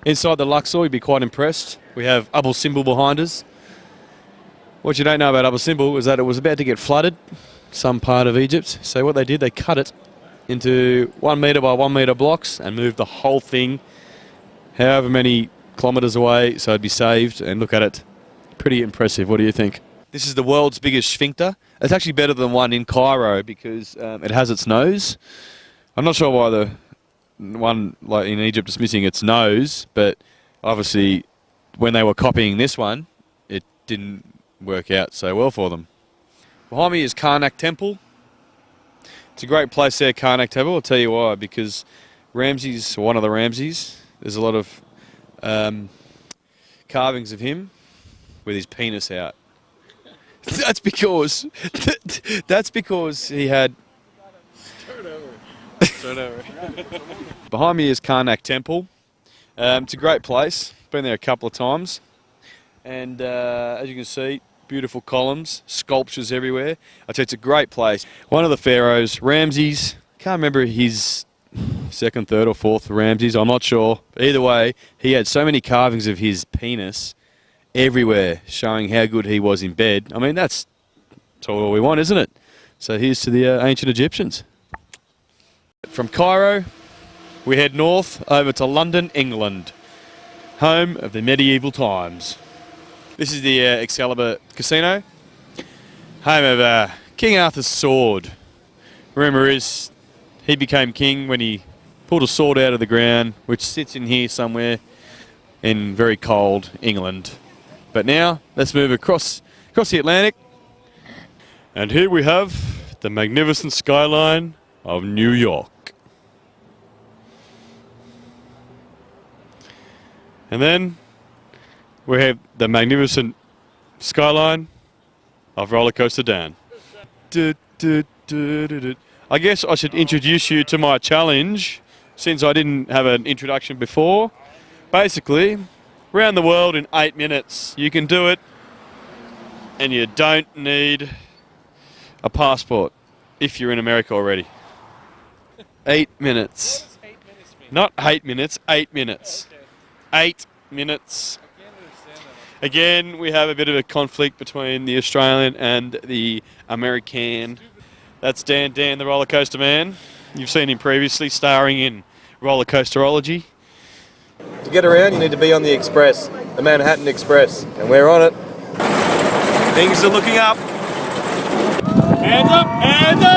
Inside the Luxor, you'd be quite impressed. We have Abel Simbel behind us. What you don't know about Abel Simbel is that it was about to get flooded, some part of Egypt. So what they did, they cut it into 1 metre by 1 metre blocks and moved the whole thing however many kilometres away so it'd be saved. And look at it. Pretty impressive. What do you think? This is the world's biggest sphincter. It's actually better than one in Cairo because it has its nose. I'm not sure why the one like in Egypt is missing its nose, but obviously when they were copying this one, it didn't work out so well for them. Behind me is Karnak Temple. It's a great place there, Karnak Temple. I'll tell you why, because Ramses, one of the Ramses, there's a lot of carvings of him with his penis out. That's because he had... Start over. Behind me is Karnak Temple. It's a great place. Been there a couple of times. And as you can see, beautiful columns, sculptures everywhere. I tell you, it's a great place. One of the pharaohs, Ramses, can't remember his second, third or fourth Ramses, I'm not sure. Either way, he had so many carvings of his penis everywhere, showing how good he was in bed. I mean, that's all we want, isn't it? So here's to the ancient Egyptians. From Cairo, we head north over to London, England, home of the medieval times. This is the Excalibur Casino, home of King Arthur's sword. Rumour is he became king when he pulled a sword out of the ground, which sits in here somewhere in very cold England. But now, let's move across the Atlantic. And here we have the magnificent skyline of New York. And then we have the magnificent skyline of Roller Coaster Dan. I guess I should introduce you to my challenge, since I didn't have an introduction before. Basically, around the world in 8 minutes. You can do it, and you don't need a passport if you're in America already. 8 minutes. Not 8 minutes, 8 minutes. 8 minutes. Again, we have a bit of a conflict between the Australian and the American. That's Dan the Roller Coaster Man. You've seen him previously starring in Roller Coasterology. To get around, you need to be on the Express, the Manhattan Express, and we're on it. Things are looking up. Hands up! Hands up!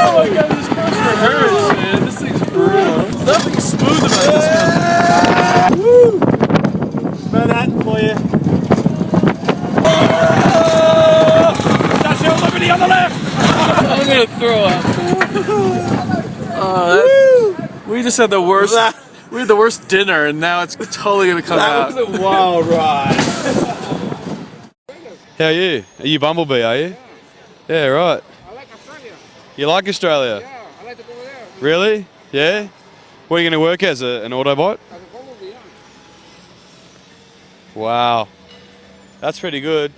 Oh my god, this coaster hurts, man. This thing's brutal. There's nothing smooth about this coaster. Woo! Manhattan for you. Statue of Liberty on the left! I'm gonna throw up. We just had the worst. We had the worst dinner, and now it's totally gonna come out. That was a wild ride. How are you? Are you Bumblebee, are you? Yeah, right. I like Australia. You like Australia? Yeah, I like to go there. Really? Yeah? What are you going to work as, an Autobot? As a Bumblebee, yeah. Wow. That's pretty good.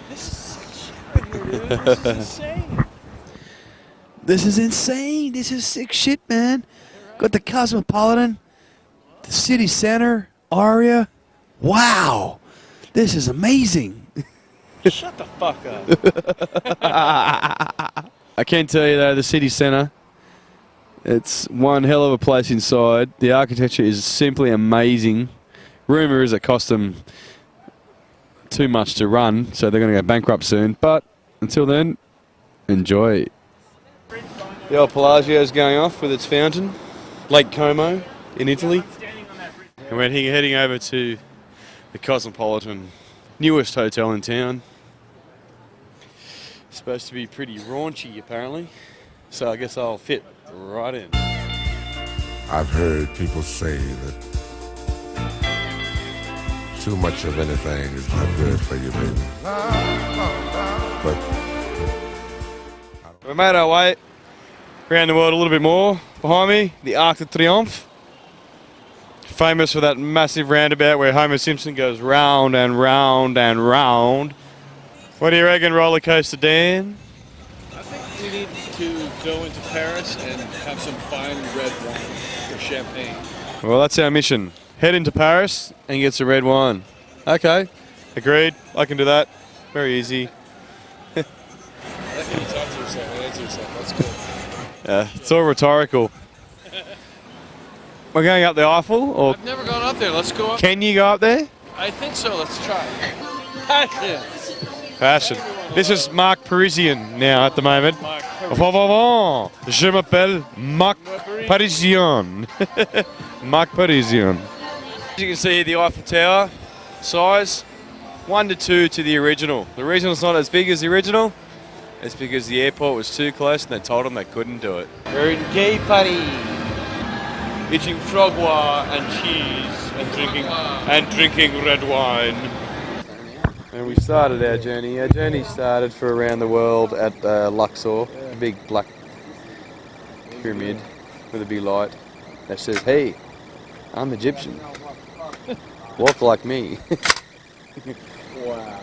This is sick shit right here, dude. This is insane. This is insane. This is sick shit, man. Got the Cosmopolitan, the city center, Aria. Wow. This is amazing. Shut the fuck up. I can tell you though, the city centre, it's one hell of a place inside. The architecture is simply amazing. Rumour is it cost them too much to run, so they're going to go bankrupt soon. But until then, enjoy. The old Palagio's going off with its fountain, Lake Como in Italy. And we're heading over to the Cosmopolitan, newest hotel in town. Supposed to be pretty raunchy apparently, so I guess I'll fit right in. I've heard people say that too much of anything is not good for you, baby. But we made our way around the world a little bit more. Behind me, the Arc de Triomphe. Famous for that massive roundabout where Homer Simpson goes round and round and round. What do you reckon, Roller Coaster Dan? I think we need to go into Paris and have some fine red wine or champagne. Well, that's our mission. Head into Paris and get some red wine. Okay, agreed. I can do that. Very easy. I think you talk to yourself and answer yourself. That's good. Yeah, it's all rhetorical. We're going up the Eiffel, or I've never gone up there. Let's go up. can you go up there? I think so. Let's try. Passion. Fashion. This is Marc Parisian now at the moment. Marc Je m'appelle Marc Parisian. Marc Parisian. As you can see, the Eiffel Tower size 1 to 2 to the original. The reason it's not as big as the original is because the airport was too close and they told them they couldn't do it. We're in Gay Paris, eating frogwa and cheese and drinking red wine. And we started our journey. Our journey started for around the world at Luxor, a big black pyramid with a big light that says, "Hey, I'm Egyptian. Walk like me." Wow.